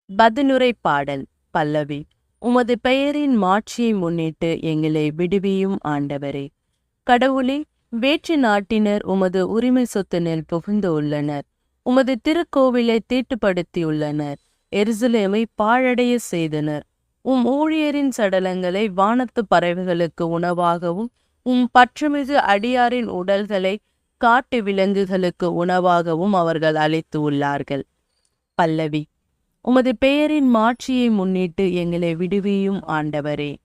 பதிலுரை பாடல். பல்லவி. உமது பெயரின் மாட்சியை முன்னிட்டு எங்களை விடுவியும் ஆண்டவரே. கடவுளே, வேற்று நாட்டினர் உமது உரிமை சொத்தினில் புகுந்து உள்ளனர். உமது திருக்கோவிலை தீட்டுப்படுத்தியுள்ளனர். எருசலேமை பாழடைய செய்தனர். ஊழியரின் சடலங்களை வானத்து பறவைகளுக்கு உணவாகவும் பற்றுமிகு அடியாரின் உடல்களை காட்டு விலங்குகளுக்கு உணவாகவும் அவர்கள் அளித்து உள்ளார்கள். பல்லவி. உமது பெயரின் மாட்சியை முன்னிட்டு எங்களை விடுவியும் ஆண்டவரே.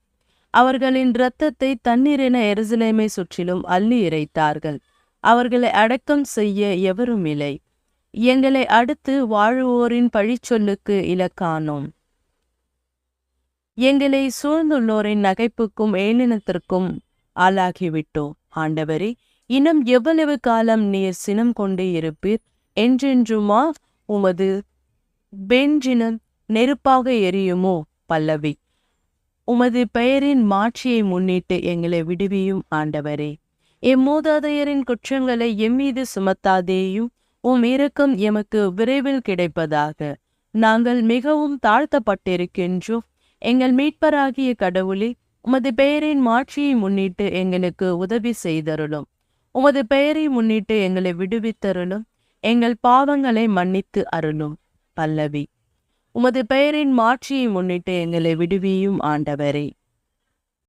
அவர்களின் இரத்தத்தை தண்ணீரென எருசலேமை சுற்றிலும் அள்ளி இறைத்தார்கள். அவர்களை அடக்கம் செய்ய எவரும் இல்லை. எங்களை அடுத்து வாழுவோரின் பழிச்சொல்லுக்கு இலக்கானோம். எங்களை சூழ்ந்துள்ளோரின் நகைப்புக்கும் ஏளனத்திற்கும் ஆளாகிவிட்டோம். ஆண்டவரே, இன்னும் எவ்வளவு காலம் நீர் சினம் கொண்டே இருப்பீர்? என்றென்றுமா உமது பெஞ்சினம் நெருப்பாக எரியுமோ? பல்லவி. உமது பெயரின் மாட்சியை முன்னிட்டு எங்களை விடுவியும் ஆண்டவரே. மூதாதையரின் குற்றங்களை எம்மீது சுமத்தாதேயும். இரக்கம் எமக்கு விரைவில் கிடைப்பதாக. நாங்கள் மிகவும் தாழ்த்தப்பட்டிருக்கின்றோம். எங்கள் மீட்பராகிய கடவுளே, உமது பெயரின் மாட்சியை முன்னிட்டு எங்களுக்கு உதவி செய்தருளும். உமது பெயரை முன்னிட்டு எங்களை விடுவித்தருளும். எங்கள் பாவங்களை மன்னித்து அருளும். பல்லவி. உமது பெயரின் மாட்சியை முன்னிட்டு எங்களை விடுவியும் ஆண்டவரே.